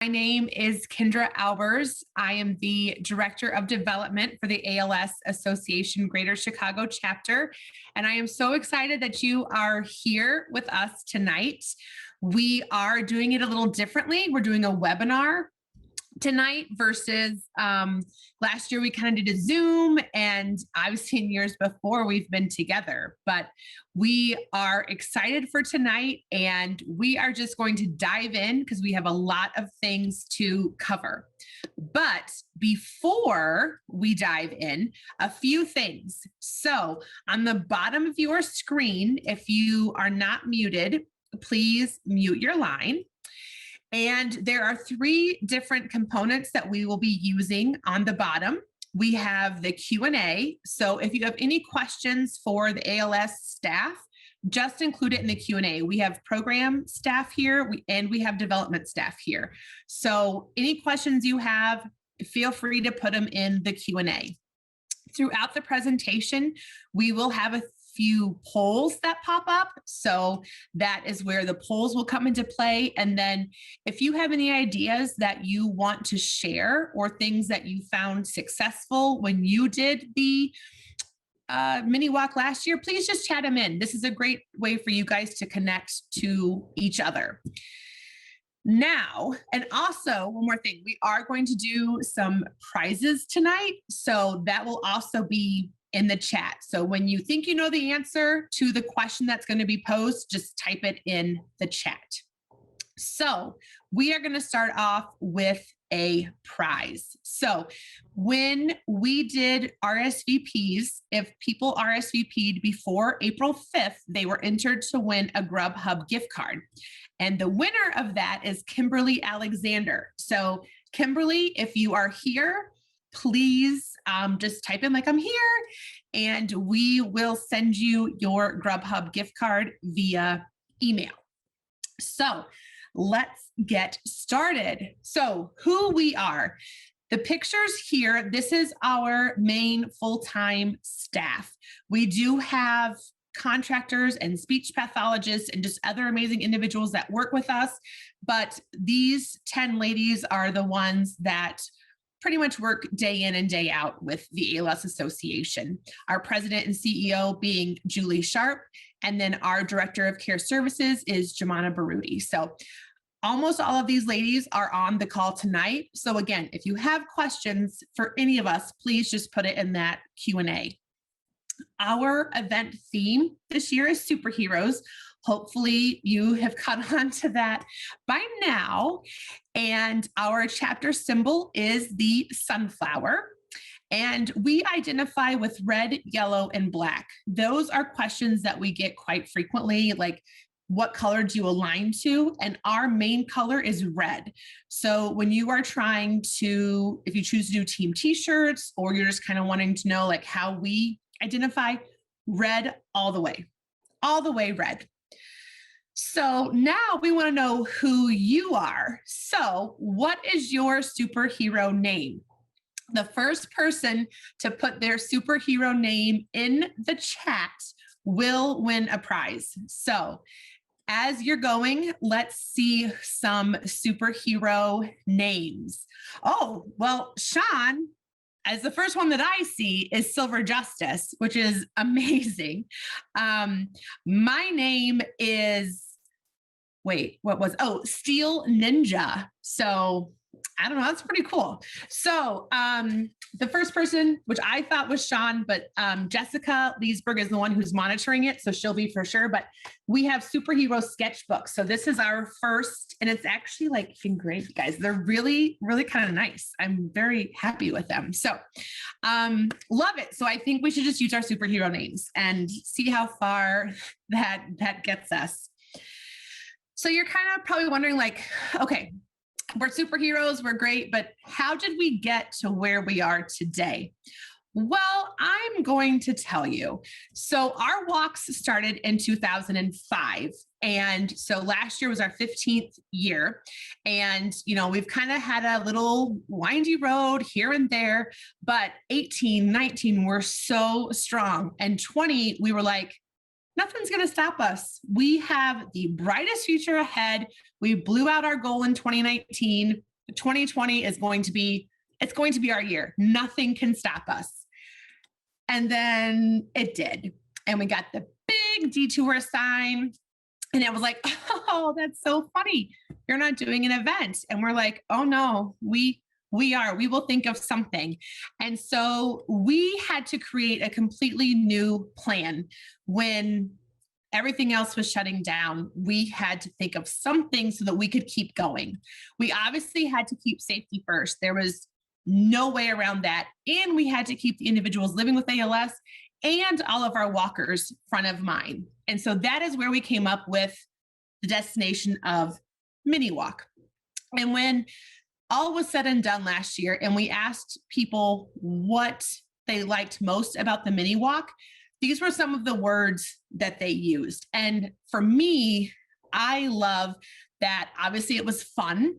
name is Kendra Albers. I am the Director of Development for the ALS Association Greater Chicago chapter. And I am so excited that you are here with us tonight. We are doing it a little differently. We're doing a webinar tonight versus last year we kind of did a Zoom, and I've seen years before we've been together, but we are excited for tonight and we are just going to dive in because we have a lot of things to cover. But before we dive in, a few things. So on the bottom of your screen, if you are not muted, please mute your line. And there are three different components that we will be using on the bottom. We have the Q&A. So if you have any questions for the ALS staff, just include it in the Q&A. We have program staff here and we have development staff here. So any questions you have, feel free to put them in the Q&A. Throughout the presentation, we will have a few polls that pop up. So that is where the polls will come into play. And then if you have any ideas that you want to share or things that you found successful when you did the mini walk last year, please just chat them in. This is a great way for you guys to connect to each other. Now, and also one more thing, we are going to do some prizes tonight. So that will also be in the chat. So when you think you know the answer to the question that's going to be posed, just type it in the chat. So we are going to start off with a prize. So when we did RSVPs, if people RSVP'd before April 5th, they were entered to win a Grubhub gift card. And the winner of that is Kimberly Alexander. So Kimberly, if you are here, please just type in like I'm here and we will send you your Grubhub gift card via email. So let's get started. So who we are. The pictures here, this is our main full-time staff. We do have contractors and speech pathologists and just other amazing individuals that work with us. But these 10 ladies are the ones that pretty much work day in and day out with the ALS Association. Our president and CEO being Julie Sharp, and then our director of care services is Jamana Baruti. So almost all of these ladies are on the call tonight. So again, if you have questions for any of us, please just put it in that Q&A. Our event theme this year is superheroes. Hopefully you have caught on to that by now. And our chapter symbol is the sunflower. And we identify with red, yellow, and black. Those are questions that we get quite frequently, like what color do you align to? And our main color is red. So when you are trying to, if you choose to do team t-shirts, or you're just kind of wanting to know like how we identify, red all the way red. So now we want to know who you are. So what is your superhero name? The first person to put their superhero name in the chat will win a prize. So as you're going, let's see some superhero names. Oh, well, Sean, as the first one that I see, is Silver Justice, which is amazing. My name is, Steel Ninja. So I don't know, that's pretty cool. So the first person, which I thought was Sean, but Jessica Leesburg is the one who's monitoring it, so she'll be for sure. But we have superhero sketchbooks. So this is our first, and it's actually like engraved, guys. They're really, really kind of nice. I'm very happy with them. So love it. So I think we should just use our superhero names and see how far that gets us. So you're kind of probably wondering like, okay, we're superheroes, we're great, but how did we get to where we are today? Well, I'm going to tell you. So our walks started in 2005. And so last year was our 15th year. And, you know, we've kind of had a little windy road here and there, but 18, 19, we're so strong. And 20, we were like, nothing's going to stop us. We have the brightest future ahead. We blew out our goal in 2019. 2020 is going to be, it's going to be our year. Nothing can stop us. And then it did. And we got the big detour sign. And it was like, oh, that's so funny. You're not doing an event. And we're like, oh no, we will think of something. And so we had to create a completely new plan when everything else was shutting down. We had to think of something so that we could keep going. We obviously had to keep safety first. There was no way around that. And we had to keep the individuals living with ALS and all of our walkers front of mind. And so that is where we came up with the destination of Mini-Walk. And when all was said and done last year, and we asked people what they liked most about the Mini-Walk, these were some of the words that they used. And for me, I love that obviously it was fun,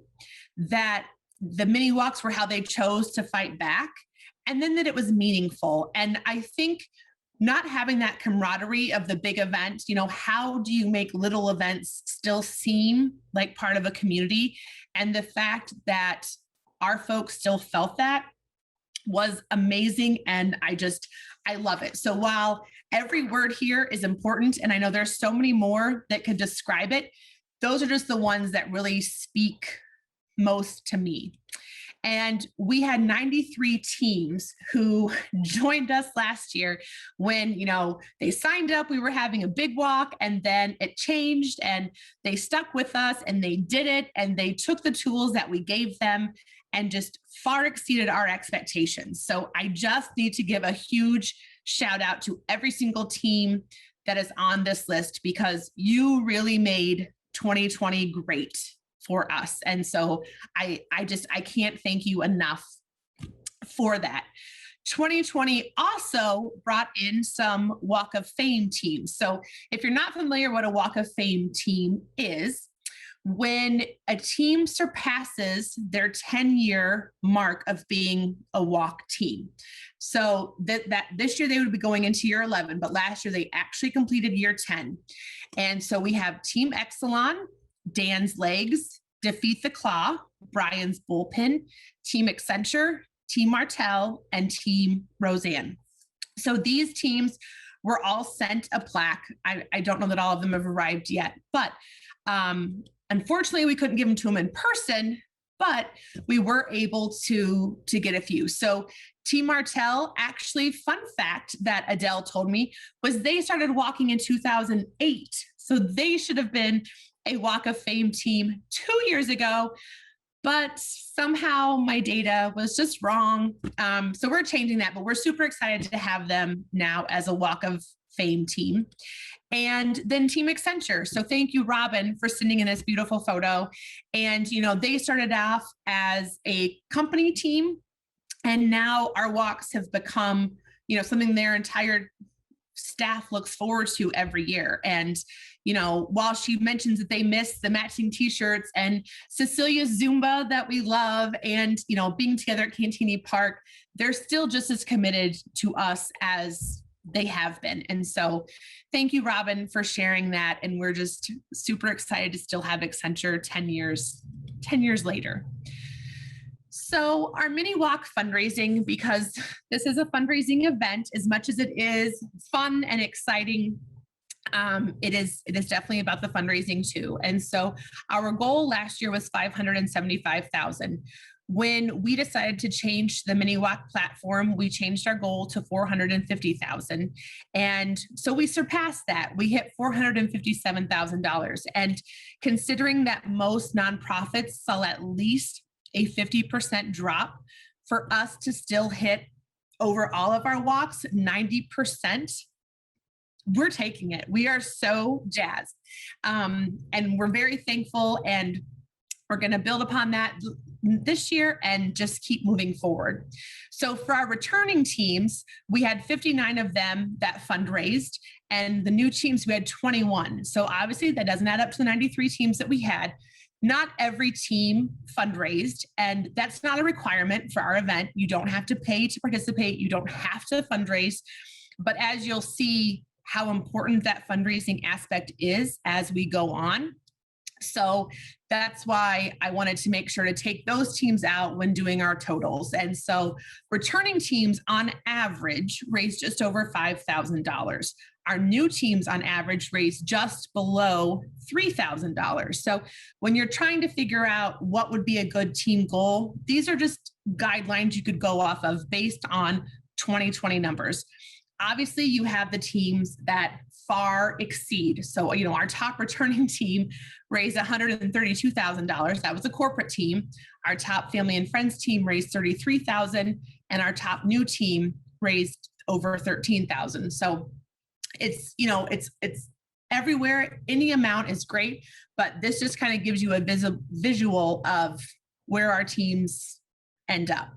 that the Mini-Walks were how they chose to fight back, and then that it was meaningful. And I think not having that camaraderie of the big event, how do you make little events still seem like part of a community? And the fact that our folks still felt that was amazing. And I love it. So while every word here is important, and I know there's so many more that could describe it, those are just the ones that really speak most to me. And we had 93 teams who joined us last year when, they signed up, we were having a big walk, and then it changed and they stuck with us and they did it. And they took the tools that we gave them and just far exceeded our expectations. So I just need to give a huge shout out to every single team that is on this list, because you really made 2020 great for us. And so I can't thank you enough for that. 2020 also brought in some Walk of Fame teams. So if you're not familiar what a Walk of Fame team is, when a team surpasses their 10-year mark of being a walk team. So that this year they would be going into year 11, but last year they actually completed year 10. And so we have Team Exelon, Dan's Legs, Defeat the Claw, Brian's Bullpen, Team Accenture, Team Martel, and Team Roseanne. So these teams were all sent a plaque. I don't know that all of them have arrived yet, but unfortunately we couldn't give them to them in person, but we were able to get a few. So Team Martel, actually, fun fact that Adele told me was they started walking in 2008. So they should have been a Walk of Fame team 2 years ago, but somehow my data was just wrong. So we're changing that, but we're super excited to have them now as a Walk of Fame team. And then Team Accenture. So thank you, Robin, for sending in this beautiful photo. And, they started off as a company team, and now our walks have become, something their entire staff looks forward to every year. And, while she mentions that they miss the matching t-shirts and Cecilia's Zumba that we love and, being together at Cantini Park, they're still just as committed to us as they have been. And so thank you, Robin, for sharing that. And we're just super excited to still have Accenture 10 years later. So our Mini-Walk Fundraising, because this is a fundraising event, as much as it is fun and exciting, it is definitely about the fundraising too. And so our goal last year was $575,000. When we decided to change the Mini-Walk platform, we changed our goal to $450,000. And so we surpassed that. We hit $457,000. And considering that most nonprofits saw at least a 50% drop, for us to still hit over all of our walks 90%, we're taking it. We are so jazzed. And we're very thankful, and we're going to build upon that this year and just keep moving forward. So for our returning teams, we had 59 of them that fundraised, and the new teams, we had 21. So obviously that doesn't add up to the 93 teams that we had. Not every team fundraised, and that's not a requirement for our event. You don't have to pay to participate. You don't have to fundraise. But as you'll see how important that fundraising aspect is as we go on, So that's why I wanted to make sure to take those teams out when doing our totals. And so returning teams on average raised just over $5,000. Our new teams on average raised just below $3,000. So when you're trying to figure out what would be a good team goal, these are just guidelines you could go off of based on 2020 numbers. Obviously, you have the teams that far exceed. So, our top returning team raised $132,000. That was a corporate team. Our top family and friends team raised $33,000, and our top new team raised over $13,000. So it's everywhere. Any amount is great, but this just kind of gives you a visual of where our teams end up.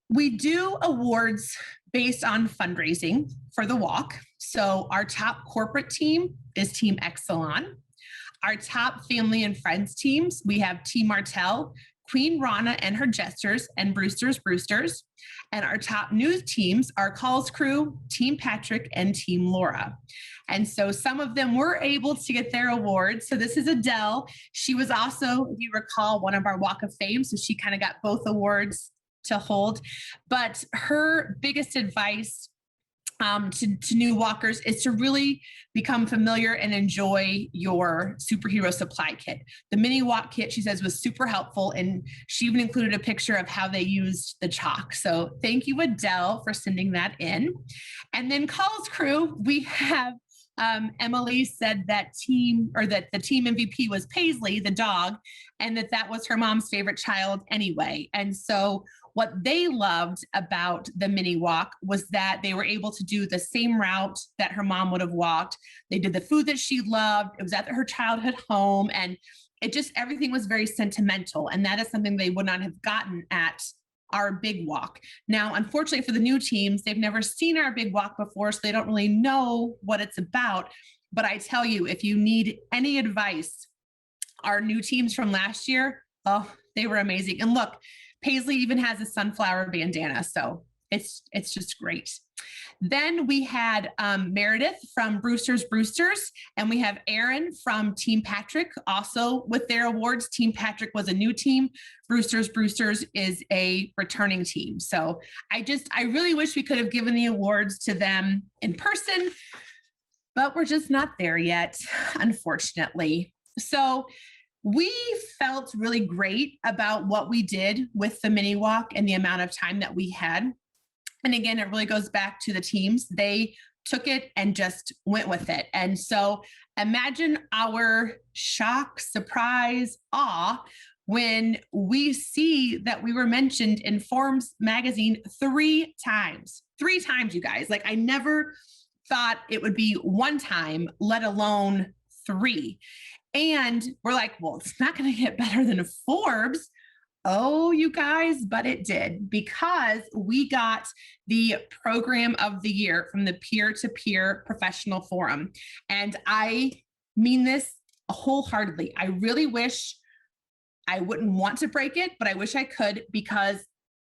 We do awards based on fundraising for the walk. So our top corporate team is Team Exelon. Our top family and friends teams, we have Team Martel, Queen Rana and her Jesters, and Brewsters. And our top news teams are Call's Crew, Team Patrick, and Team Laura. And so some of them were able to get their awards. So this is Adele. She was also, if you recall, one of our Walk of Fame. So she kind of got both awards to hold. But her biggest advice to new walkers is to really become familiar and enjoy your superhero supply kit. The Mini-Walk kit, she says, was super helpful, and she even included a picture of how they used the chalk. So thank you, Adele, for sending that in. And then Call's Crew, we have Emily said that the team MVP was Paisley, the dog, and that was her mom's favorite child anyway. And so what they loved about the Mini-Walk was that they were able to do the same route that her mom would have walked. They did the food that she loved. It was at her childhood home, and everything was very sentimental. And that is something they would not have gotten at our big walk. Now, unfortunately for the new teams, they've never seen our big walk before, so they don't really know what it's about. But I tell you, if you need any advice, our new teams from last year, oh, they were amazing. And look, Paisley even has a sunflower bandana, so it's just great. Then we had Meredith from Brewsters, and we have Aaron from Team Patrick also with their awards. Team Patrick was a new team. Brewsters is a returning team. So I really wish we could have given the awards to them in person, but we're just not there yet, unfortunately. So we felt really great about what we did with the Mini-Walk and the amount of time that we had. And again, it really goes back to the teams. They took it and just went with it. And so imagine our shock, surprise, awe when we see that we were mentioned in Forbes magazine 3 times. 3 times, you guys. Like, I never thought it would be 1 time, let alone 3. And we're like, well, it's not going to get better than Forbes. Oh, you guys, but it did, because we got the program of the year from the Peer-to-Peer Professional Forum. And I mean this wholeheartedly. I really wish I wouldn't want to break it, but I wish I could, because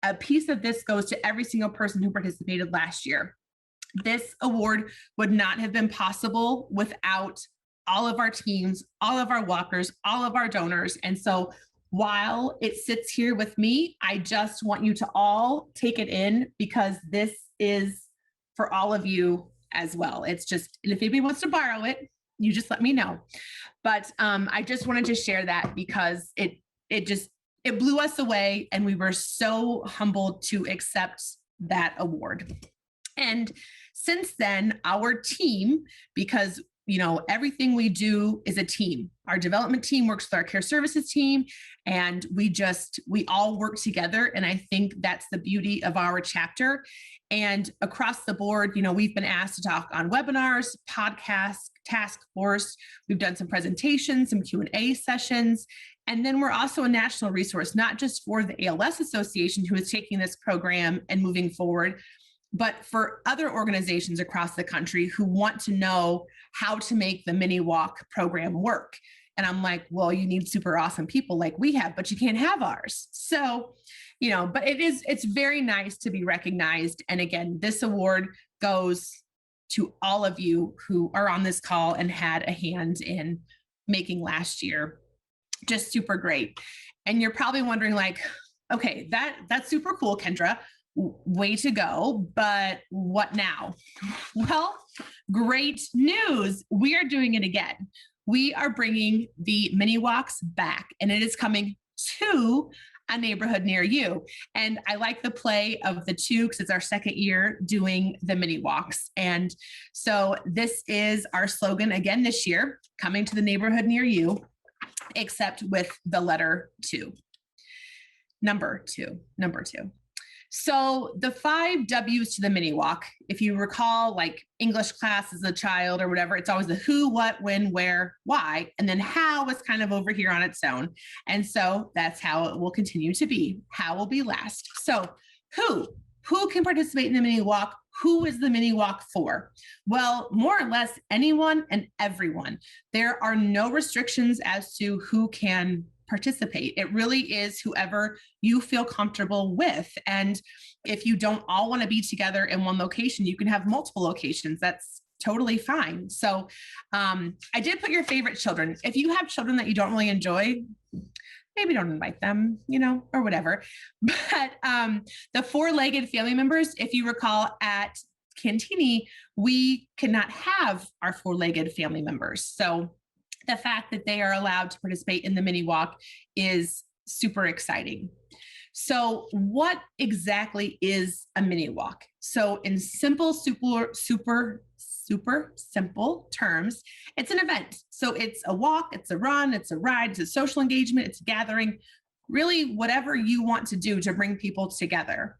a piece of this goes to every single person who participated last year. This award would not have been possible without all of our teams, all of our walkers, all of our donors. And so while it sits here with me, I just want you to all take it in, because this is for all of you as well. It's just, and if anybody wants to borrow it, you just let me know. But I just wanted to share that, because it blew us away, and we were so humbled to accept that award. And since then, our team, because everything we do is a team. Our development team works with our care services team, and we all work together. And I think that's the beauty of our chapter. And across the board, we've been asked to talk on webinars, podcasts, task force. We've done some presentations, some Q&A sessions. And then we're also a national resource, not just for the ALS Association, who is taking this program and moving forward, but for other organizations across the country who want to know how to make the Mini-Walk program work. And I'm like, well, you need super awesome people like we have, but you can't have ours. So, but it's very nice to be recognized. And again, this award goes to all of you who are on this call and had a hand in making last year. Just super great. And you're probably wondering like, okay, that's super cool, Kendra. Way to go. But what now? Well, great news. We are doing it again. We are bringing the mini walks back, and it is coming to a neighborhood near you. And I like the play of the two because it's our second year doing the mini walks. And so this is our slogan again this year, coming to the neighborhood near you, except with the letter 2. Number two. So the 5 W's to the mini walk, if you recall, like English class as a child or whatever, it's always the who, what, when, where, why, and then how is kind of over here on its own. And so that's how it will continue to be. How will be last. So who can participate in the mini walk? Who is the mini walk for? Well, more or less anyone and everyone. There are no restrictions as to who can participate. It really is whoever you feel comfortable with. And if you don't all want to be together in one location, you can have multiple locations. That's totally fine. So I did put your favorite children. If you have children that you don't really enjoy, maybe don't invite them, or whatever. But the 4-legged family members, if you recall at Cantini, we cannot have our 4-legged family members. So the fact that they are allowed to participate in the mini walk is super exciting. So what exactly is a mini walk? So in simple, super simple terms, it's an event. So it's a walk, it's a run, it's a ride, it's a social engagement, it's a gathering, really whatever you want to do to bring people together.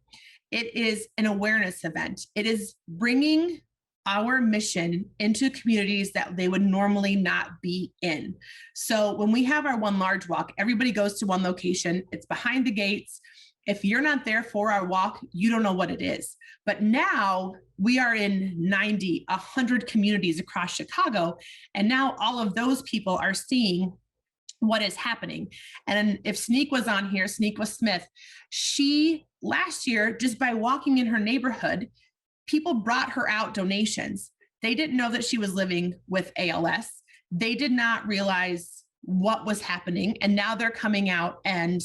It is an awareness event. It is bringing our mission into communities that they would normally not be in. So when we have our one large walk, everybody goes to one location. It's behind the gates. If you're not there for our walk, you don't know what it is. But now we are in 90, 100 communities across Chicago. And now all of those people are seeing what is happening. And if Sneak was on here, Sneak was Smith, she last year, just by walking in her neighborhood, people brought her out donations. They didn't know that she was living with ALS. They did not realize what was happening. And now they're coming out and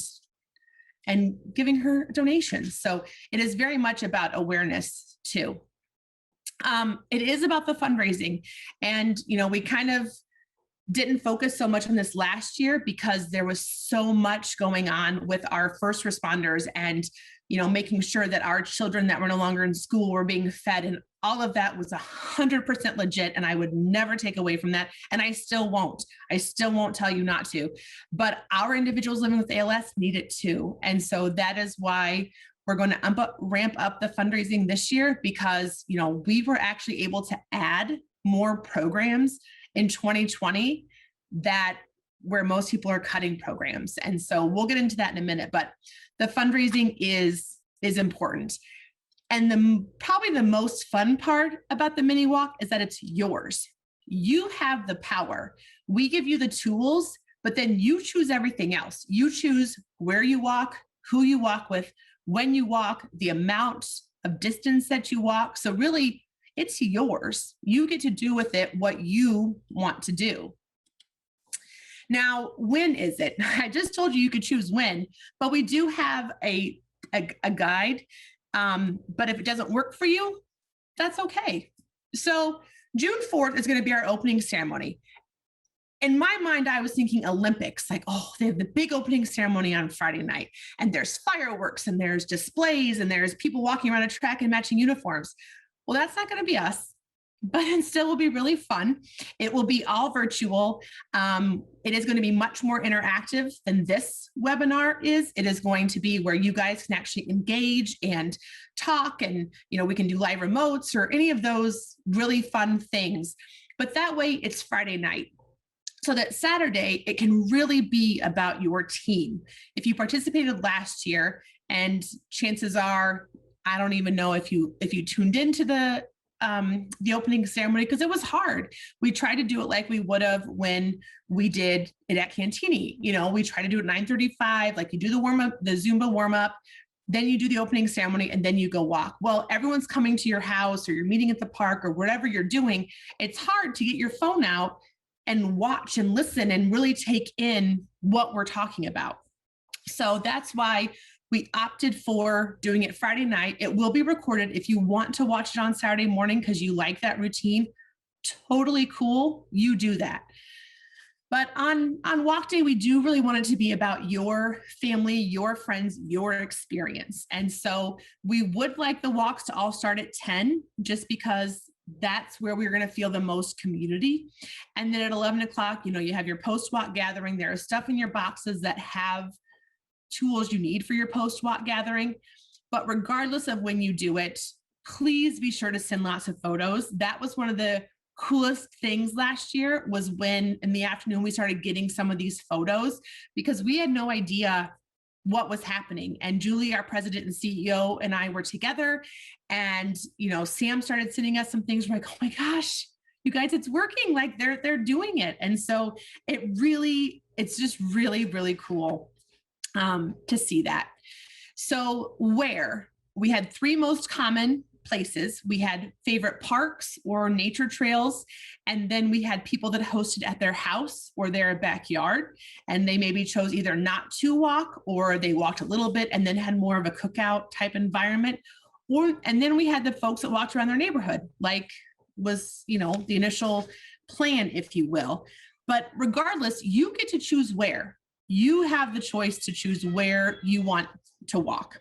giving her donations. So it is very much about awareness too. It is about the fundraising. And, we kind of didn't focus so much on this last year because there was so much going on with our first responders and, making sure that our children that were no longer in school were being fed, and all of that was 100% legit. And I would never take away from that. And I still won't tell you not to, but our individuals living with ALS need it too. And so that is why we're going to ramp up the fundraising this year because, we were actually able to add more programs in 2020 where most people are cutting programs. And so we'll get into that in a minute, but the fundraising is important. And probably the most fun part about the mini walk is that it's yours. You have the power. We give you the tools, but then you choose everything else. You choose where you walk, who you walk with, when you walk, the amount of distance that you walk. So really, it's yours. You get to do with it what you want to do. Now, when is it? I just told you could choose when, but we do have a guide. But if it doesn't work for you, that's okay. So June 4th is going to be our opening ceremony. In my mind, I was thinking Olympics, like, they have the big opening ceremony on Friday night, and there's fireworks, and there's displays, and there's people walking around a track in matching uniforms. Well, that's not going to be us, but it still will be really fun. It will be all virtual. It is going to be much more interactive than this webinar is. It is going to be where you guys can actually engage and talk, and we can do live remotes or any of those really fun things. But that way it's Friday night. So that Saturday, it can really be about your team. If you participated last year, and chances are, I don't even know if you tuned into the opening ceremony because it was hard. We tried to do it like we would have when we did it at Cantini. We try to do it at 9:35, like you do the warm up, the Zumba warm up, then you do the opening ceremony, and then you go walk. Well, everyone's coming to your house or you're meeting at the park or whatever you're doing. It's hard to get your phone out and watch and listen and really take in what we're talking about. So that's why we opted for doing it Friday night. It will be recorded. If you want to watch it on Saturday morning because you like that routine, totally cool. You do that. But on walk day, we do really want it to be about your family, your friends, your experience. And so we would like the walks to all start at 10, just because that's where we're going to feel the most community. And then at 11 o'clock, you have your post-walk gathering. There is stuff in your boxes that have tools you need for your post-walk gathering. But regardless of when you do it, please be sure to send lots of photos. That was one of the coolest things last year, was when in the afternoon we started getting some of these photos, because we had no idea what was happening. And Julie, our president and CEO, and I were together, and Sam started sending us some things. We're like, oh my gosh, you guys, it's working. Like they're doing it. And so it's just really, really cool to see that. So where we had 3 most common places. We had favorite parks or nature trails, and then we had people that hosted at their house or their backyard, and they maybe chose either not to walk, or they walked a little bit and then had more of a cookout type environment. And then we had the folks that walked around their neighborhood, like was, the initial plan, if you will. But regardless, you get to choose where. You have the choice to choose where you want to walk.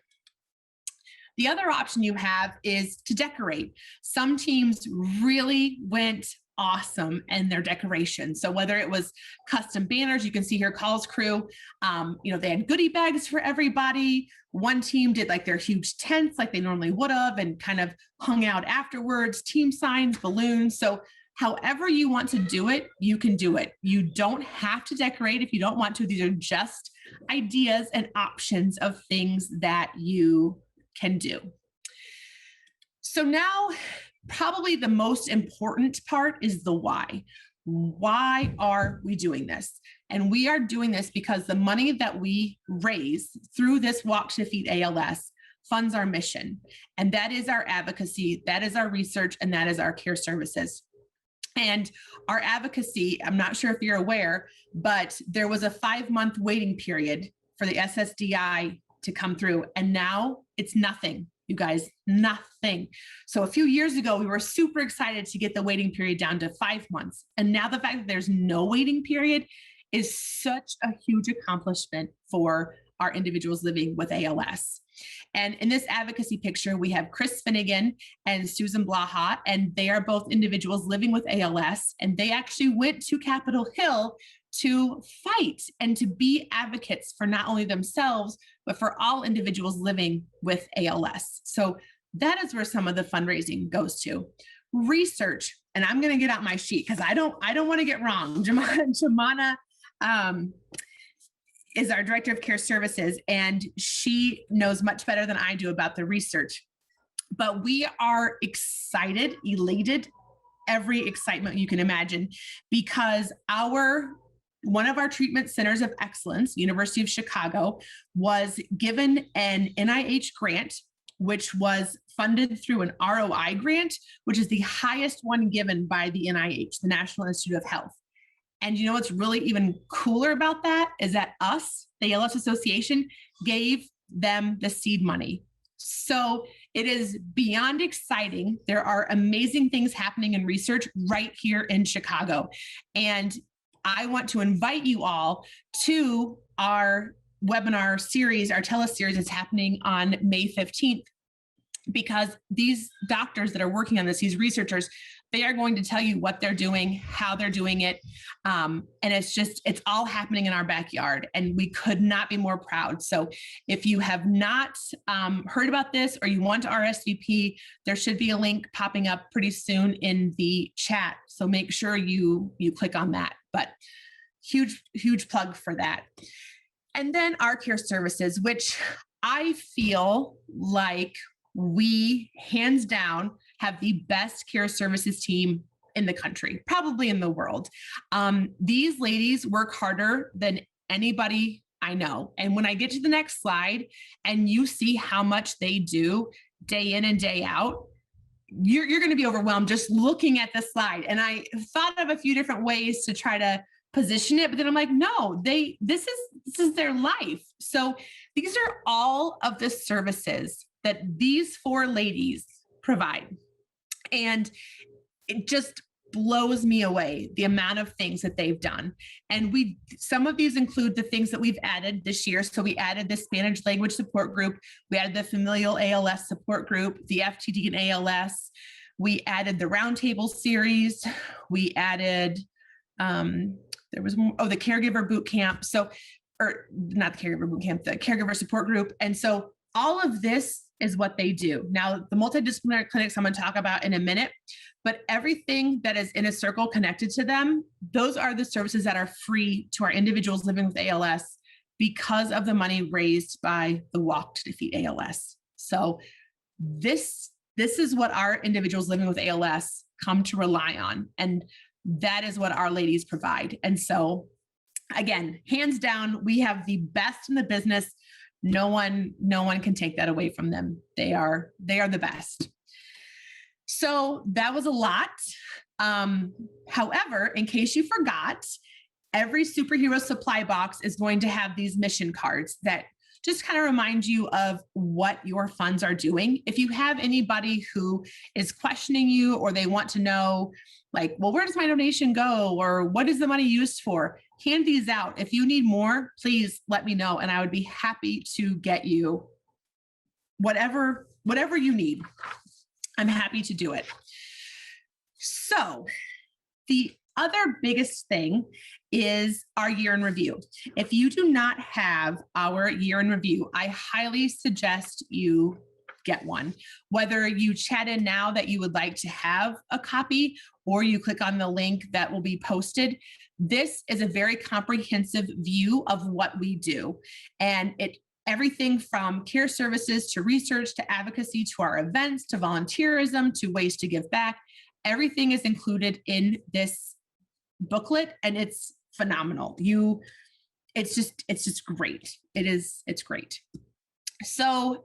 The other option you have is to decorate. Some teams really went awesome in their decoration. So whether it was custom banners, you can see here, Call's crew, they had goodie bags for everybody. One team did like their huge tents like they normally would have, and kind of hung out afterwards, team signs, balloons. So however you want to do it, you can do it. You don't have to decorate if you don't want to. These are just ideas and options of things that you can do. So now, probably the most important part is the why. Why are we doing this? And we are doing this because the money that we raise through this Walk to Defeat ALS funds our mission. And that is our advocacy, that is our research, and that is our care services. And our advocacy, I'm not sure if you're aware, but there was a 5-month waiting period for the SSDI to come through. And now it's nothing, you guys, nothing. So a few years ago, we were super excited to get the waiting period down to 5 months. And now the fact that there's no waiting period is such a huge accomplishment for our individuals living with ALS. And in this advocacy picture, we have Chris Finnegan and Susan Blaha, and they are both individuals living with ALS. And they actually went to Capitol Hill to fight and to be advocates for not only themselves, but for all individuals living with ALS. So that is where some of the fundraising goes to. Research, and I'm going to get out my sheet because I don't want to get wrong. Jamana is our director of care services, and she knows much better than I do about the research. But we are excited, elated, every excitement you can imagine, because one of our treatment centers of excellence, University of Chicago, was given an NIH grant, which was funded through an ROI grant, which is the highest one given by the NIH, the National Institute of Health. And you know what's really even cooler about that is that us, the ALS Association, gave them the seed money. So it is beyond exciting. There are amazing things happening in research right here in Chicago. And I want to invite you all to our webinar series, our teleseries is happening on May 15th, because these doctors that are working on this, these researchers, they are going to tell you what they're doing, how they're doing it. And it's all happening in our backyard, and we could not be more proud. So if you have not heard about this, or you want to RSVP, there should be a link popping up pretty soon in the chat. So make sure you click on that, but huge plug for that. And then our care services, which I feel like we hands down have the best care services team in the country, probably in the world. These ladies work harder than anybody I know. And when I get to the next slide and you see how much they do day in and day out, you're going to be overwhelmed just looking at the slide. And I thought of a few different ways to try to position it, but then I'm like, no, this is their life. So these are all of the services that these four ladies provide. And it just blows me away, the amount of things that they've done. And some of these include the things that we've added this year. So we added the Spanish language support group. We added the familial ALS support group, the FTD and ALS. We added the roundtable series. We added, the caregiver boot camp. Or not the caregiver boot camp, the caregiver support group. And so all of this is what they do. Now, the multidisciplinary clinics I'm going to talk about in a minute, but everything that is in a circle connected to them, those are the services that are free to our individuals living with ALS because of the money raised by the Walk to Defeat ALS. So this is what our individuals living with ALS come to rely on. And that is what our ladies provide. And so again, hands down, we have the best in the business. No one can take that away from them. They are the best. So that was a lot. However, in case you forgot, every superhero supply box is going to have these mission cards that just kind of remind you of what your funds are doing. If you have anybody who is questioning you, or they want to know, like, well, where does my donation go? Or what is the money used for? Hand these out. If you need more, please let me know. And I would be happy to get you whatever you need. I'm happy to do it. So the other biggest thing is our year in review. If you do not have our year in review, I highly suggest you get one. Whether you chat in now that you would like to have a copy, or you click on the link that will be posted. This is a very comprehensive view of what we do. And everything from care services to research to advocacy to our events to volunteerism to ways to give back. Everything is included in this booklet, and it's phenomenal. It's just great. It's great. So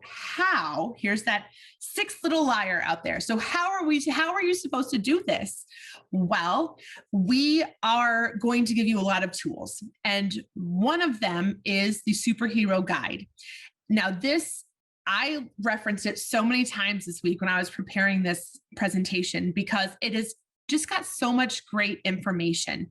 here's that sixth little liar out there. So how are you supposed to do this? Well, we are going to give you a lot of tools. And one of them is the superhero guide. Now I referenced it so many times this week when I was preparing this presentation, because it has just got so much great information.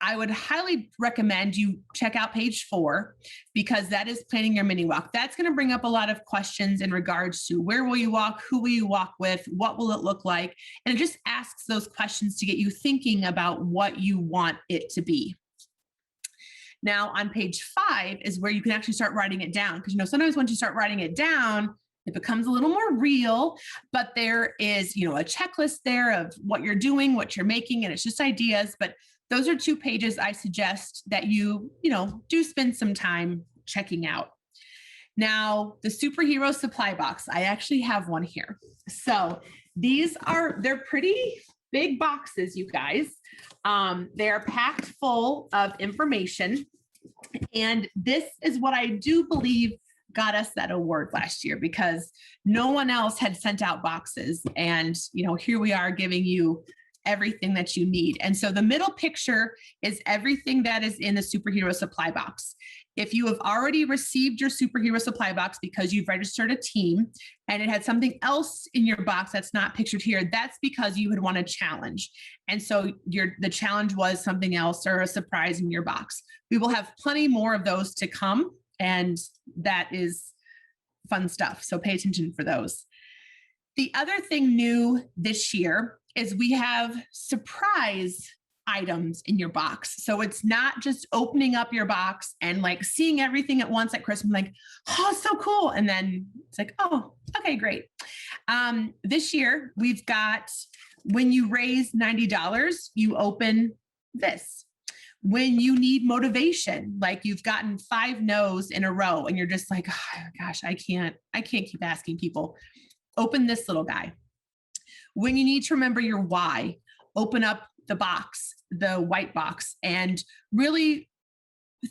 I would highly recommend you check out page 4, because that is planning your mini walk. That's going to bring up a lot of questions in regards to where will you walk, who will you walk with, what will it look like? And it just asks those questions to get you thinking about what you want it to be. Now on page 5 is where you can actually start writing it down, because sometimes once you start writing it down, it becomes a little more real, but there is, a checklist there of what you're doing, what you're making, and it's just ideas. But those are 2 pages I suggest that you do spend some time checking out. Now, the superhero supply box, I actually have one here. So they're pretty big boxes, you guys. They're packed full of information. And this is what I do believe got us that award last year, because no one else had sent out boxes. And, here we are giving you everything that you need. And so the middle picture is everything that is in the superhero supply box. If you have already received your superhero supply box because you've registered a team and it had something else in your box that's not pictured here, that's because you had won a challenge. And so the challenge was something else or a surprise in your box. We will have plenty more of those to come, and that is fun stuff. So pay attention for those. The other thing new this year is we have surprise items in your box. So it's not just opening up your box and like seeing everything at once at Christmas, like, oh, so cool. And then it's like, oh, okay, great. This year we've got, when you raise $90, you open this. When you need motivation, like you've gotten 5 no's in a row and you're just like, oh gosh, I can't keep asking people. Open this little guy. When you need to remember your why, open up the box, the white box, and really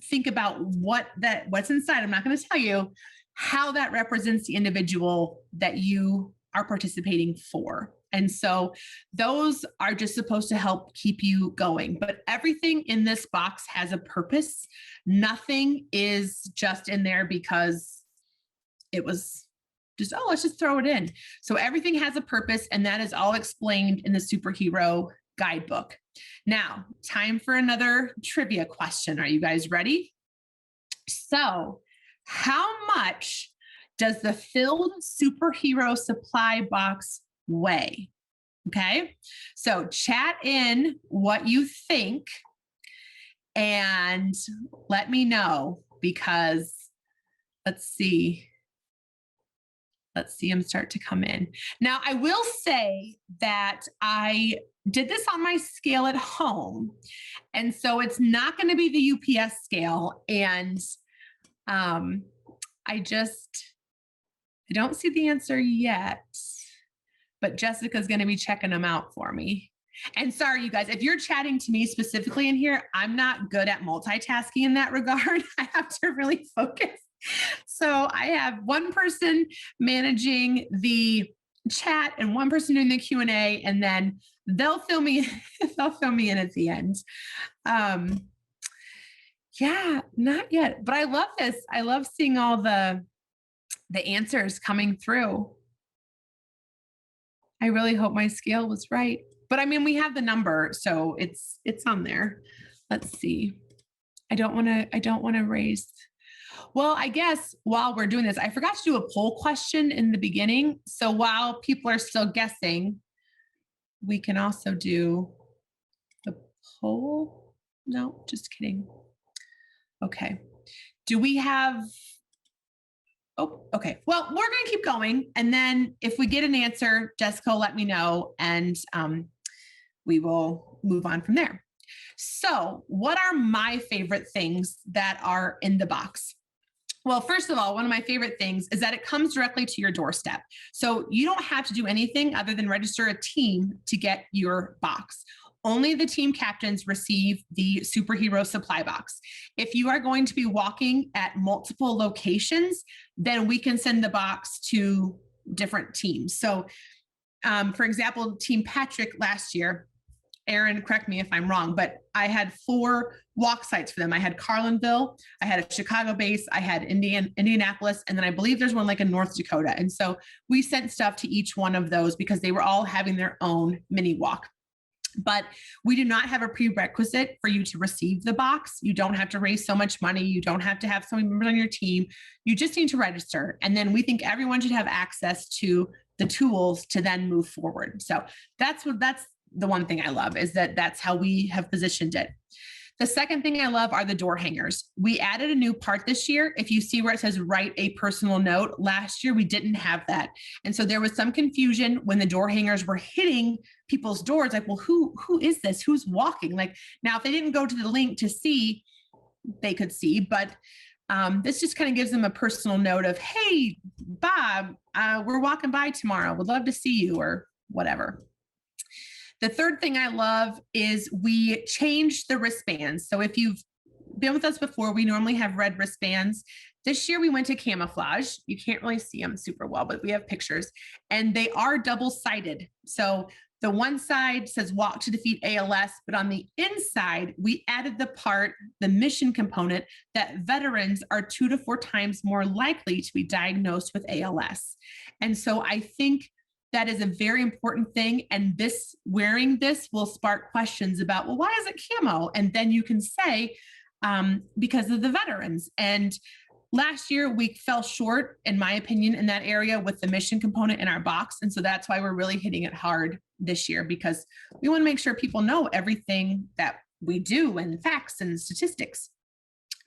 think about what's inside. I'm not going to tell you how that represents the individual that you are participating for. And so those are just supposed to help keep you going. But everything in this box has a purpose. Nothing is just in there because it was just, oh, let's just throw it in. So everything has a purpose, and that is all explained in the Superhero Guidebook. Now, time for another trivia question. Are you guys ready? So, how much does the filled superhero supply box weigh? Okay, so chat in what you think and let me know, because let's see them start to come in. Now, I will say that I did this on my scale at home, and so it's not going to be the UPS scale. And I don't see the answer yet, but Jessica's going to be checking them out for me. And sorry, you guys, if you're chatting to me specifically in here, I'm not good at multitasking in that regard. I have to really focus. So I have one person managing the chat and one person doing the Q&A, and then they'll fill me in at the end. Yeah, not yet, but I love this. I love seeing all the answers coming through. I really hope my scale was right, but I mean, we have the number, so it's on there. Let's see. I don't want to raise. Well, I guess while we're doing this, I forgot to do a poll question in the beginning. So while people are still guessing, we can also do the poll. No, just kidding. Okay. Do we have, oh, okay. Well, we're going to keep going. And then if we get an answer, Jessica, let me know, and we will move on from there. So what are my favorite things that are in the box? Well, first of all, one of my favorite things is that it comes directly to your doorstep. So you don't have to do anything other than register a team to get your box. Only the team captains receive the superhero supply box. If you are going to be walking at multiple locations, then we can send the box to different teams. So, for example, Team Patrick last year, Aaron, correct me if I'm wrong, but I had 4 walk sites for them. I had Carlinville, I had a Chicago base, I had Indianapolis, and then I believe there's one like in North Dakota. And so we sent stuff to each one of those because they were all having their own mini walk. But we do not have a prerequisite for you to receive the box. You don't have to raise so much money. You don't have to have so many members on your team. You just need to register. And then we think everyone should have access to the tools to then move forward. So that's the one thing I love, is that that's how we have positioned it. The second thing I love are the door hangers. We added a new part this year. If you see where it says write a personal note, last year we didn't have that. And so there was some confusion when the door hangers were hitting people's doors. Like, well, who is this? Who's walking? Like, now if they didn't go to the link to see, they could see, but this just kind of gives them a personal note of, hey, Bob, we're walking by tomorrow. Would love to see you, or whatever. The third thing I love is we changed the wristbands. So if you've been with us before, we normally have red wristbands. This year we went to camouflage. You can't really see them super well, but we have pictures, and they are double-sided. So the one side says walk to defeat ALS, but on the inside, we added the part, the mission component, that veterans are 2 to 4 times more likely to be diagnosed with ALS. And so I think that is a very important thing. And wearing this will spark questions about, well, why is it camo? And then you can say, because of the veterans. And last year we fell short, in my opinion, in that area with the mission component in our box. And so that's why we're really hitting it hard this year, because we want to make sure people know everything that we do, and facts and statistics.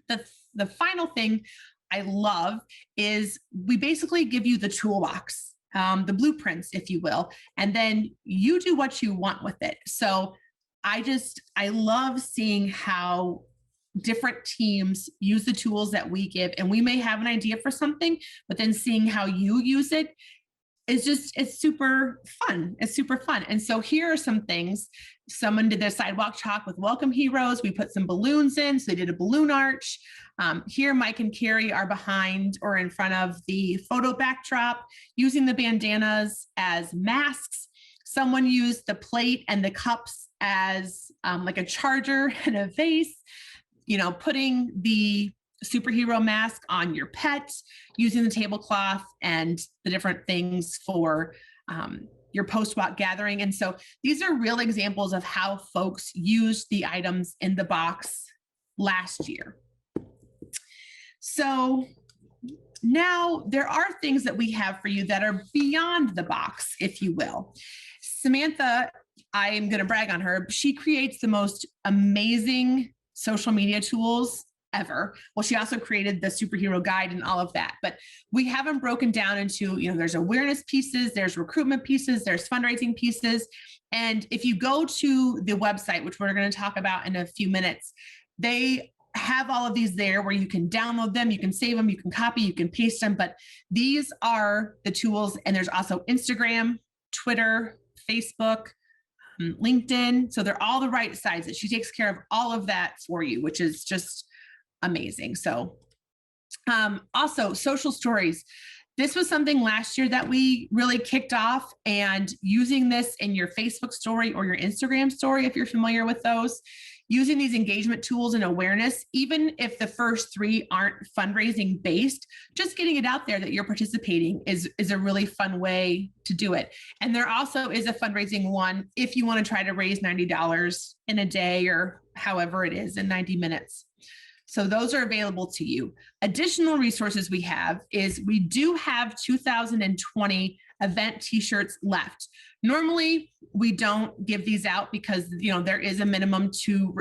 The final thing I love is we basically give you the toolbox, the blueprints, if you will, and then you do what you want with it. So I love seeing how different teams use the tools that we give, and we may have an idea for something, but then seeing how you use it is it's super fun. It's super fun. And so here are some things. Someone did their sidewalk chalk with welcome heroes. We put some balloons in, so they did a balloon arch. Here, Mike and Carrie are behind or in front of the photo backdrop, using the bandanas as masks. Someone used the plate and the cups as like a charger and a vase, putting the superhero mask on your pet, using the tablecloth and the different things for your post-walk gathering. And so these are real examples of how folks used the items in the box last year. So now there are things that we have for you that are beyond the box, if you will. Samantha, I am going to brag on her. She creates the most amazing social media tools ever. Well, she also created the superhero guide and all of that, but we have them broken down into, there's awareness pieces, there's recruitment pieces, there's fundraising pieces. And if you go to the website, which we're going to talk about in a few minutes, they have all of these there where you can download them, you can save them, you can copy, you can paste them, but these are the tools. And there's also Instagram, Twitter, Facebook, LinkedIn. So they're all the right sizes. She takes care of all of that for you, which is just amazing. So also social stories. This was something last year that we really kicked off, and using this in your Facebook story or your Instagram story, if you're familiar with those, using these engagement tools and awareness, even if the first 3 aren't fundraising based, just getting it out there that you're participating is a really fun way to do it. And there also is a fundraising one if you want to try to raise $90 in a day or however it is in 90 minutes. So those are available to you. Additional resources we have is we do have 2020 event t-shirts left. Normally, we don't give these out because, there is a minimum to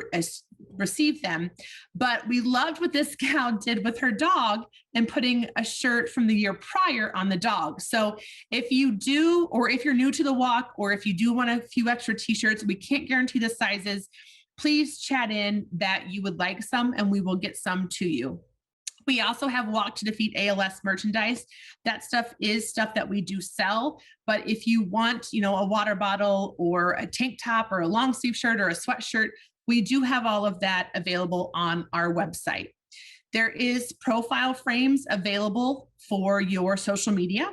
receive them. But we loved what this gal did with her dog and putting a shirt from the year prior on the dog. So if you do, or if you're new to the walk, or if you do want a few extra t-shirts, we can't guarantee the sizes. Please chat in that you would like some and we will get some to you. We also have Walk to Defeat ALS merchandise. That stuff is stuff that we do sell. But if you want, a water bottle or a tank top or a long sleeve shirt or a sweatshirt, we do have all of that available on our website. There is profile frames available for your social media.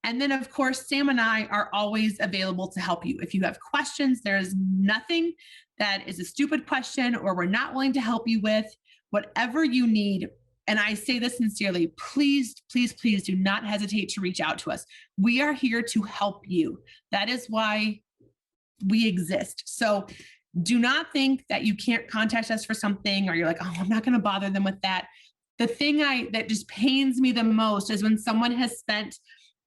And then, of course, Sam and I are always available to help you. If you have questions, there's nothing that is a stupid question or we're not willing to help you with. Whatever you need, and I say this sincerely, please, please, please do not hesitate to reach out to us. We are here to help you. That is why we exist. So do not think that you can't contact us for something, or you're like, oh, I'm not going to bother them with that. The thing that just pains me the most is when someone has spent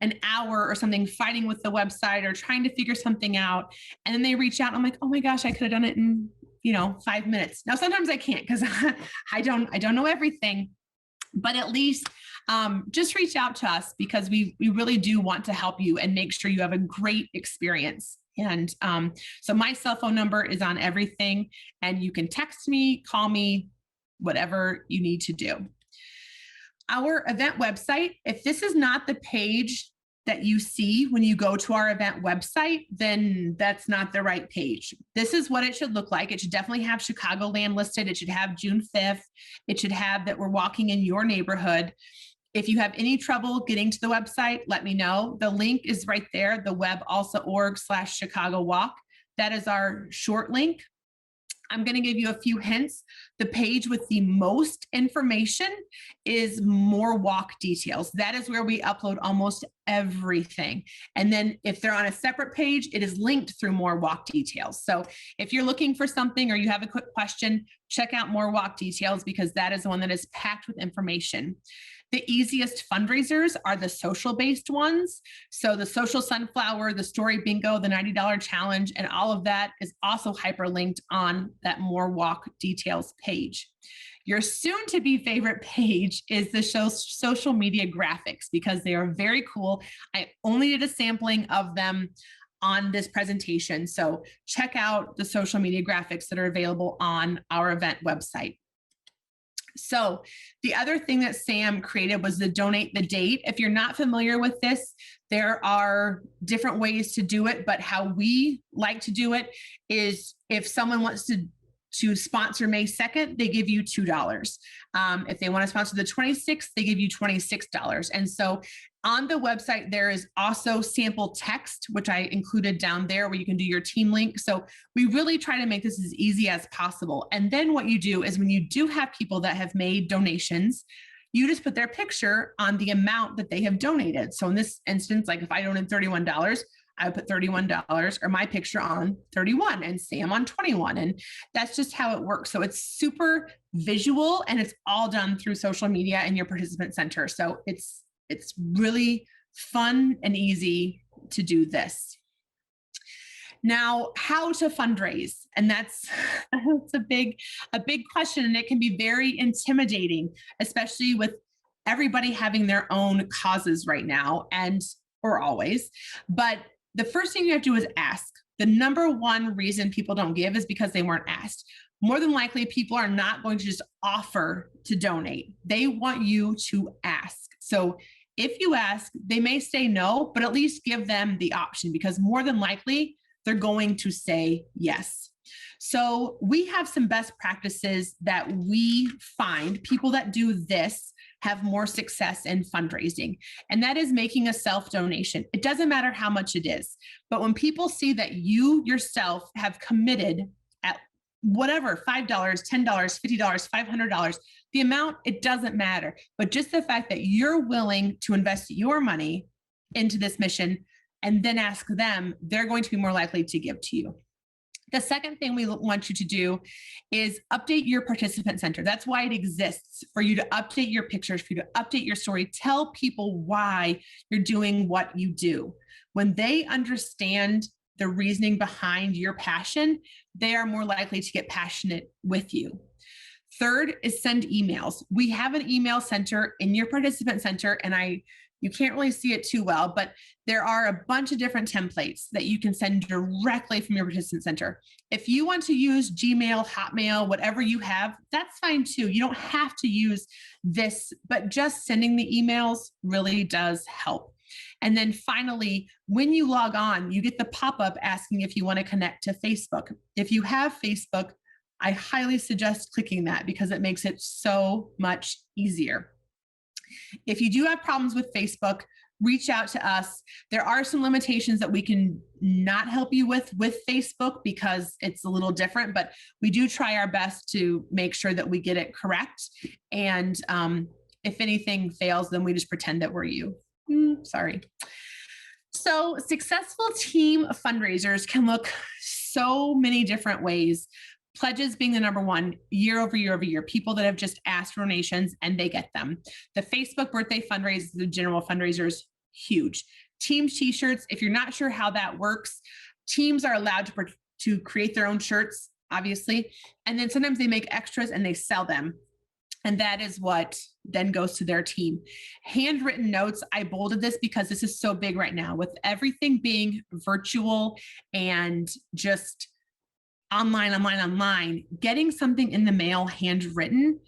an hour or something fighting with the website or trying to figure something out, and then they reach out and I'm like, oh my gosh, I could have done it in 5 minutes. Now sometimes I can't because I don't know everything, but at least just reach out to us because we really do want to help you and make sure you have a great experience. And so my cell phone number is on everything, and you can text me, call me, whatever you need to do. Our event website, if this is not the page that you see when you go to our event website, then that's not the right page. This is what it should look like. It should definitely have Chicagoland listed. It should have June 5th. It should have that we're walking in your neighborhood. If you have any trouble getting to the website, let me know. The link is right there, theweb.also.org/Chicago Walk. That is our short link. I'm going to give you a few hints. The page with the most information is more walk details. That is where we upload almost everything. And then if they're on a separate page, it is linked through more walk details. So if you're looking for something or you have a quick question, check out more walk details because that is the one that is packed with information. The easiest fundraisers are the social-based ones. So the social sunflower, the story bingo, the $90 challenge, and all of that is also hyperlinked on that more walk details page. Your soon-to-be favorite page is the social media graphics because they are very cool. I only did a sampling of them on this presentation. So check out the social media graphics that are available on our event website. So the other thing that Sam created was the donate the date. If you're not familiar with this, there are different ways to do it, but how we like to do it is if someone wants to sponsor May 2nd, they give you $2. If they want to sponsor the 26th, they give you $26. And so On the website, there is also sample text, which I included down there where you can do your team link. So we really try to make this as easy as possible. And then what you do is when you do have people that have made donations, you just put their picture on the amount that they have donated. So in this instance, like if I donated $31, I would put $31 or my picture on 31 and Sam on 21. And that's just how it works. So it's super visual and it's all done through social media and your participant center. So it's really fun and easy to do this. Now, how to fundraise? And that's a big question, and it can be very intimidating, especially with everybody having their own causes right now or always. But the first thing you have to do is ask. The number one reason people don't give is because they weren't asked. More than likely, people are not going to just offer to donate. They want you to ask. So if you ask, they may say no, but at least give them the option, because more than likely, they're going to say yes. So we have some best practices that we find people that do this have more success in fundraising. And that is making a self-donation. It doesn't matter how much it is, but when people see that you yourself have committed at whatever, $5, $10, $50, $500, the amount, it doesn't matter. But just the fact that you're willing to invest your money into this mission and then ask them, they're going to be more likely to give to you. The second thing we want you to do is update your participant center. That's why it exists, for you to update your pictures, for you to update your story, tell people why you're doing what you do. When they understand the reasoning behind your passion, they are more likely to get passionate with you. Third is send emails. We have an email center in your participant center, and you can't really see it too well, but there are a bunch of different templates that you can send directly from your participant center. If you want to use Gmail, Hotmail, whatever you have, that's fine too. You don't have to use this, but just sending the emails really does help. And then finally, when you log on, you get the pop-up asking if you want to connect to Facebook. If you have Facebook, I highly suggest clicking that because it makes it so much easier. If you do have problems with Facebook, reach out to us. There are some limitations that we can not help you with Facebook because it's a little different, but we do try our best to make sure that we get it correct. And if anything fails, then we just pretend that we're you. Sorry. So successful team fundraisers can look so many different ways. Pledges being the number one, year over year over year, people that have just asked for donations and they get them. The Facebook birthday fundraisers, the general fundraisers, huge. Teams t-shirts, if you're not sure how that works, teams are allowed to create their own shirts, obviously. And then sometimes they make extras and they sell them. And that is what then goes to their team. Handwritten notes, I bolded this because this is so big right now with everything being virtual and just online, getting something in the mail handwritten,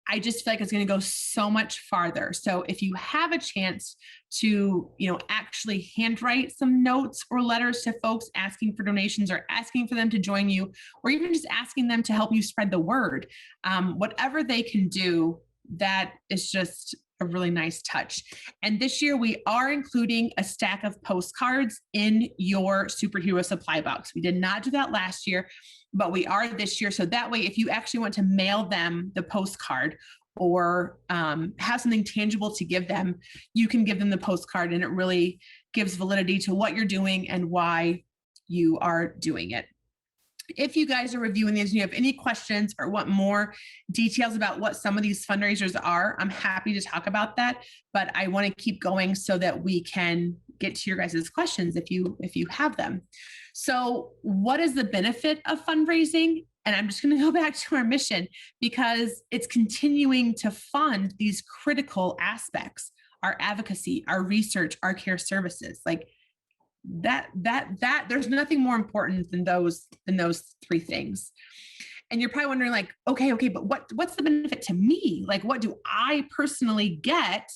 I just feel like it's going to go so much farther. So if you have a chance to, actually handwrite some notes or letters to folks asking for donations or asking for them to join you, or even just asking them to help you spread the word, whatever they can do, that is just a really nice touch. And this year we are including a stack of postcards in your superhero supply box. We did not do that last year, but we are this year. So that way, if you actually want to mail them the postcard or have something tangible to give them, you can give them the postcard, and it really gives validity to what you're doing and why you are doing it. If you guys are reviewing these and you have any questions or want more details about what some of these fundraisers are, I'm happy to talk about that, but I want to keep going so that we can get to your guys' questions if you have them. So what is the benefit of fundraising? And I'm just going to go back to our mission because it's continuing to fund these critical aspects, our advocacy, our research, our care services. Like that there's nothing more important than those three things. And you're probably wondering like, okay, but what's the benefit to me? Like, what do I personally get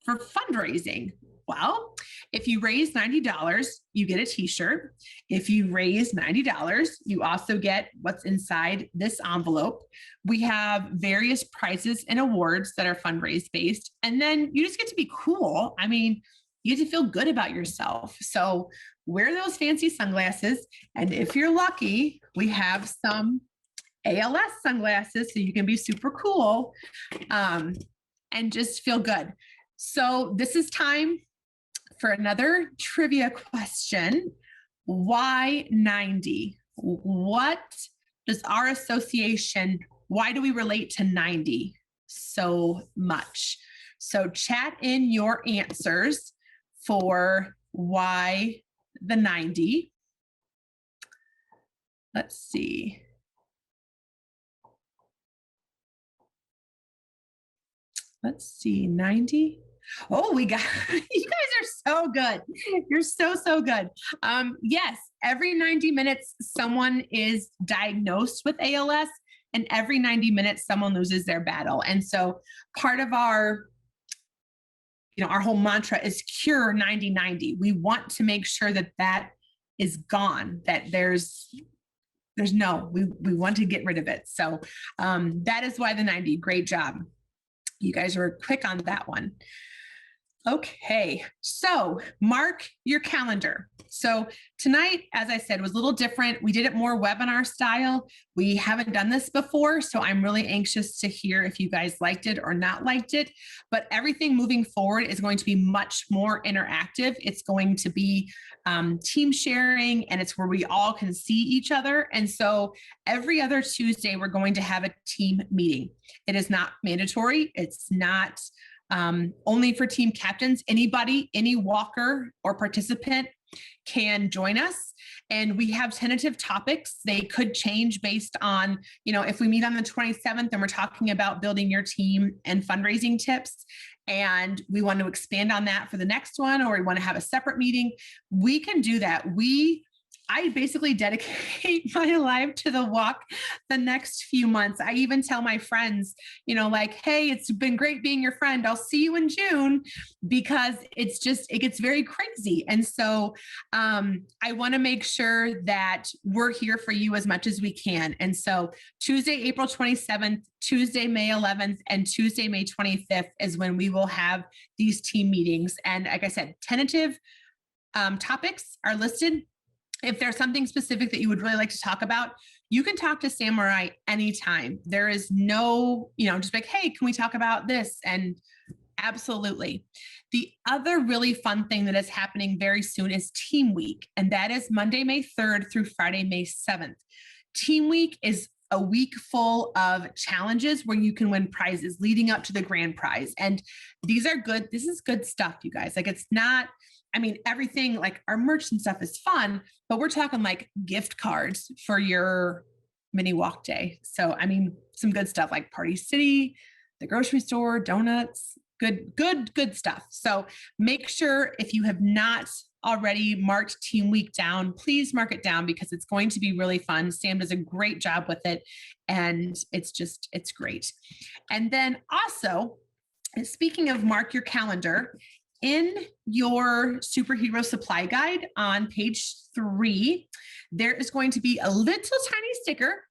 for fundraising? Well, if you raise $90, you get a t-shirt. If you raise $90, you also get what's inside this envelope. We have various prizes and awards that are fundraise based. And then you just get to be cool. I mean, you get to feel good about yourself. So wear those fancy sunglasses. And if you're lucky, we have some ALS sunglasses so you can be super cool and just feel good. So this is time for another trivia question. Why 90? What does our association, why do we relate to 90 so much? So chat in your answers for why the 90. Let's see. Let's see, 90. Oh, we got, you guys are so good. You're so good. Yes, every 90 minutes, someone is diagnosed with ALS, and every 90 minutes, someone loses their battle. And so part of our, our whole mantra is cure 90-90. We want to make sure that that is gone, that there's no, we want to get rid of it. So that is why the 90. Great job. You guys were quick on that one. Okay, so mark your calendar. So tonight, as I said, was a little different. We did it more webinar style. We haven't done this before, so I'm really anxious to hear if you guys liked it or not liked it. But everything moving forward is going to be much more interactive. It's going to be team sharing, and it's where we all can see each other. And so every other Tuesday, we're going to have a team meeting. It is not mandatory. It's not only for team captains. Anybody, any walker or participant can join us. And we have tentative topics. They could change based on, if we meet on the 27th and we're talking about building your team and fundraising tips, and we want to expand on that for the next one, or we want to have a separate meeting, we can do that. I basically dedicate my life to the walk the next few months. I even tell my friends, like, hey, it's been great being your friend. I'll see you in June, because it gets very crazy. And so I want to make sure that we're here for you as much as we can. And so Tuesday, April 27th, Tuesday, May 11th, and Tuesday, May 25th is when we will have these team meetings. And like I said, tentative topics are listed. If there's something specific that you would really like to talk about, you can talk to Sam or I anytime. There is no, just like, hey, can we talk about this? And absolutely. The other really fun thing that is happening very soon is Team Week. And that is Monday, May 3rd through Friday, May 7th. Team Week is a week full of challenges where you can win prizes leading up to the grand prize. And these are good. This is good stuff, you guys. Like, it's not, everything like our merch and stuff is fun, but we're talking like gift cards for your mini walk day. So, some good stuff like Party City, the grocery store, donuts, good stuff. So make sure, if you have not already marked Team Week down, please mark it down, because it's going to be really fun. Sam does a great job with it, and it's great. And then also, speaking of mark your calendar, in your superhero supply guide on page 3, there is going to be a little tiny sticker.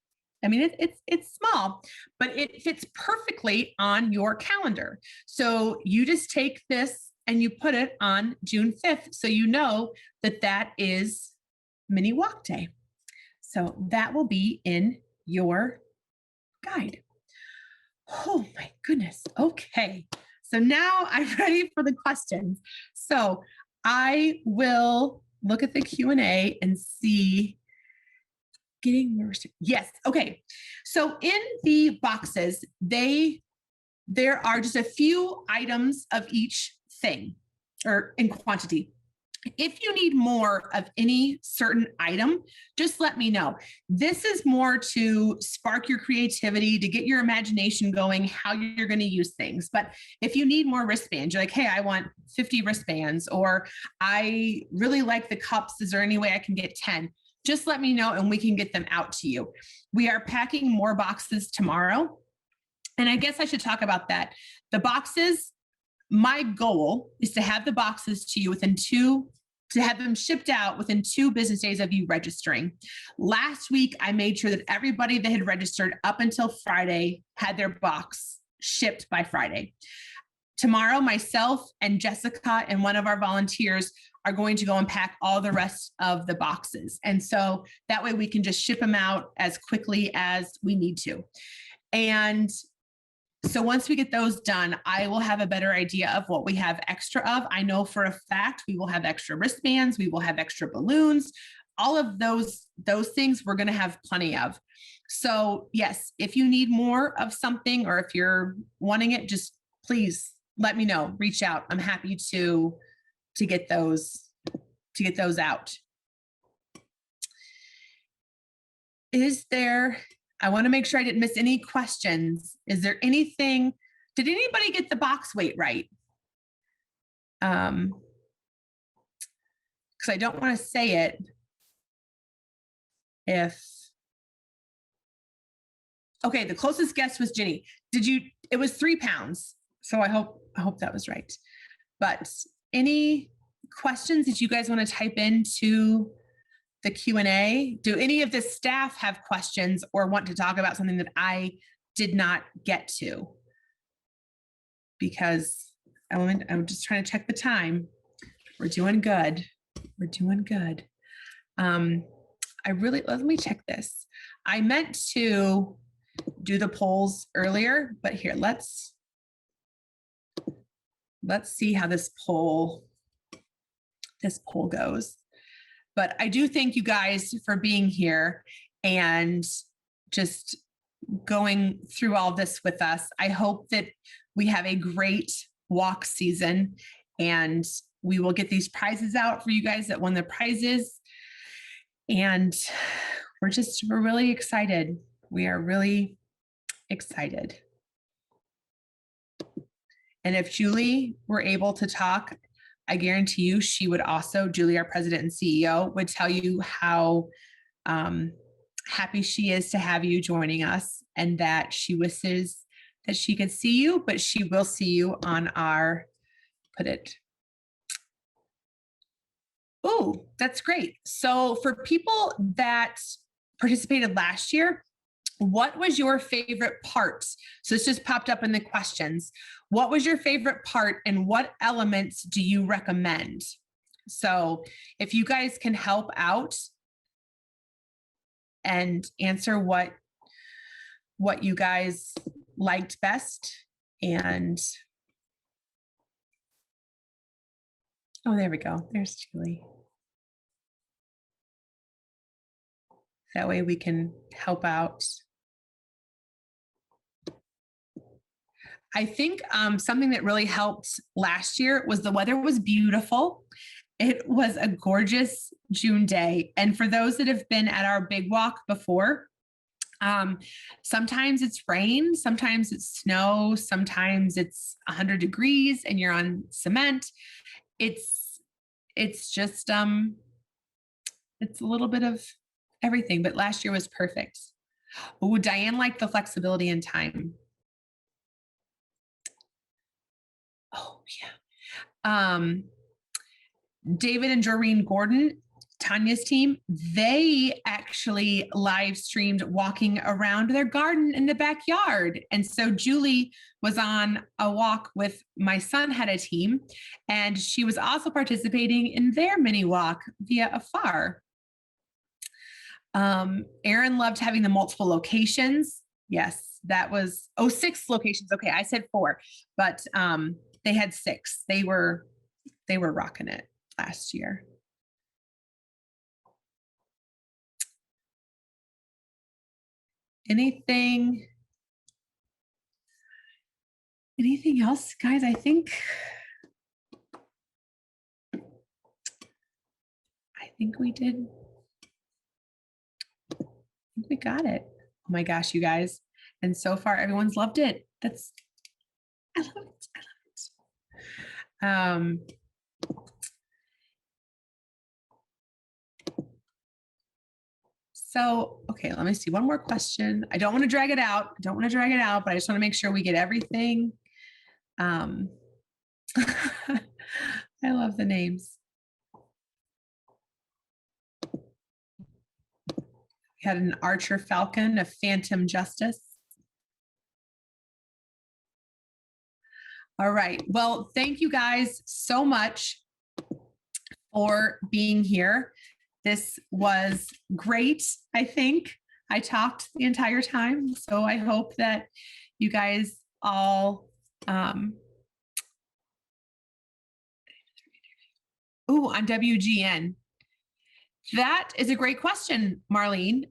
It's small, but it fits perfectly on your calendar. So you just take this and you put it on June 5th. So you know that is Mini Walk Day. So that will be in your guide. Oh my goodness. Okay. So now I'm ready for the questions. So I will look at the Q&A and see. Getting more. Yes. Okay. So in the boxes, there are just a few items of each thing, or in quantity. If you need more of any certain item, just let me know. This is more to spark your creativity, to get your imagination going, how you're going to use things. But if you need more wristbands, you're like, hey, I want 50 wristbands, or I really like the cups. Is there any way I can get 10? Just let me know and we can get them out to you. We are packing more boxes tomorrow. And I guess I should talk about that. The boxes, my goal is to have the boxes to you to have them shipped out within 2 business days of you registering. Last week, I made sure that everybody that had registered up until Friday had their box shipped by Friday. Tomorrow, myself and Jessica and one of our volunteers are going to go and pack all the rest of the boxes. And so that way we can just ship them out as quickly as we need to. And so once we get those done, I will have a better idea of what we have extra of. I know for a fact we will have extra wristbands, we will have extra balloons, all of those things we're going to have plenty of. So yes, if you need more of something or if you're wanting it, just please let me know, reach out. I'm happy to get those out. I want to make sure I didn't miss any questions. Is there anything, did anybody get the box weight right? Because I don't want to say it okay, the closest guess was Ginny. It was 3 pounds. So I hope that was right. But any questions that you guys want to type into the Q&A? Do any of the staff have questions or want to talk about something that I did not get to? Because I'm just trying to check the time. We're doing good. We're doing good. Let me check this. I meant to do the polls earlier, but here, let's see how this poll goes. But I do thank you guys for being here and just going through all this with us. I hope that we have a great walk season and we will get these prizes out for you guys that won the prizes. And we're really excited. We are really excited. And if Julie were able to talk, I guarantee you she would also, Julie, our president and CEO, would tell you how happy she is to have you joining us and that she wishes that she could see you, but she will see you on our, oh, that's great. So for people that participated last year, what was your favorite part? So this just popped up in the questions. What was your favorite part and what elements do you recommend? So if you guys can help out and answer what you guys liked best. And oh, there we go. There's Julie. That way we can help out. I think something that really helped last year was the weather was beautiful. It was a gorgeous June day. And for those that have been at our big walk before, sometimes it's rain, sometimes it's snow, sometimes it's 100 degrees and you're on cement. It's just, it's a little bit of everything, but last year was perfect. Oh, Diane liked the flexibility in time. Oh, yeah. David and Joreen Gordon, Tanya's team, they actually live streamed walking around their garden in the backyard. And so Julie was on a walk with my son had a team, and she was also participating in their mini walk via afar. Aaron loved having the multiple locations. Yes, that was, 6 locations. Okay, I said 4, but they had 6. They were rocking it last year. Anything else, guys? I think we did. I think we got it. Oh my gosh, you guys. And so far, everyone's loved it. I love it. I love it. So, okay, let me see. One more question. I don't want to drag it out. But I just want to make sure we get everything. I love the names. We had an Archer Falcon, a Phantom Justice. All right. Well, thank you guys so much for being here. This was great. I think I talked the entire time. So I hope that you guys all, on WGN. That is a great question, Marlene.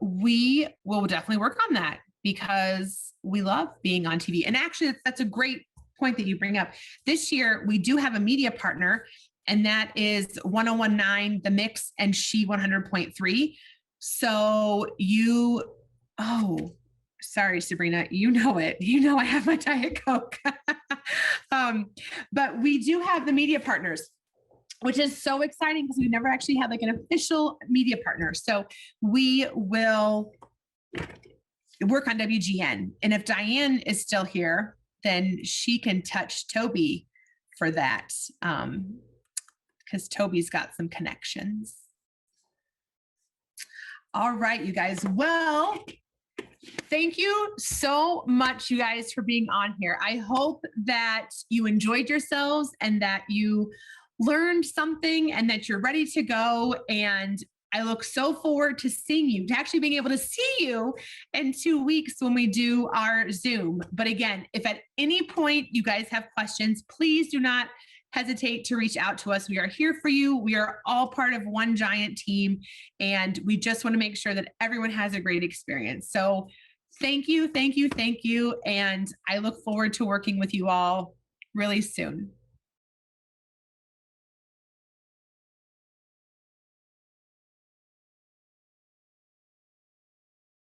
We will definitely work on that because we love being on TV. And actually, that's a great point that you bring up. This year, we do have a media partner, and that is 1019 The Mix and She 100.3. So sorry, Sabrina, you know it. You know I have my Diet Coke. But we do have the media partners, which is so exciting because we never actually had like an official media partner. So we will work on WGN. And if Diane is still here, then she can touch Toby for that because Toby's got some connections. All right, you guys. Well, thank you so much, you guys, for being on here. I hope that you enjoyed yourselves and that you learned something and that you're ready to go. And I look so forward to seeing you, to actually being able to see you in 2 weeks when we do our Zoom. But again, if at any point you guys have questions, please do not hesitate to reach out to us. We are here for you. We are all part of one giant team, and we just want to make sure that everyone has a great experience. So thank you, thank you, thank you. And I look forward to working with you all really soon.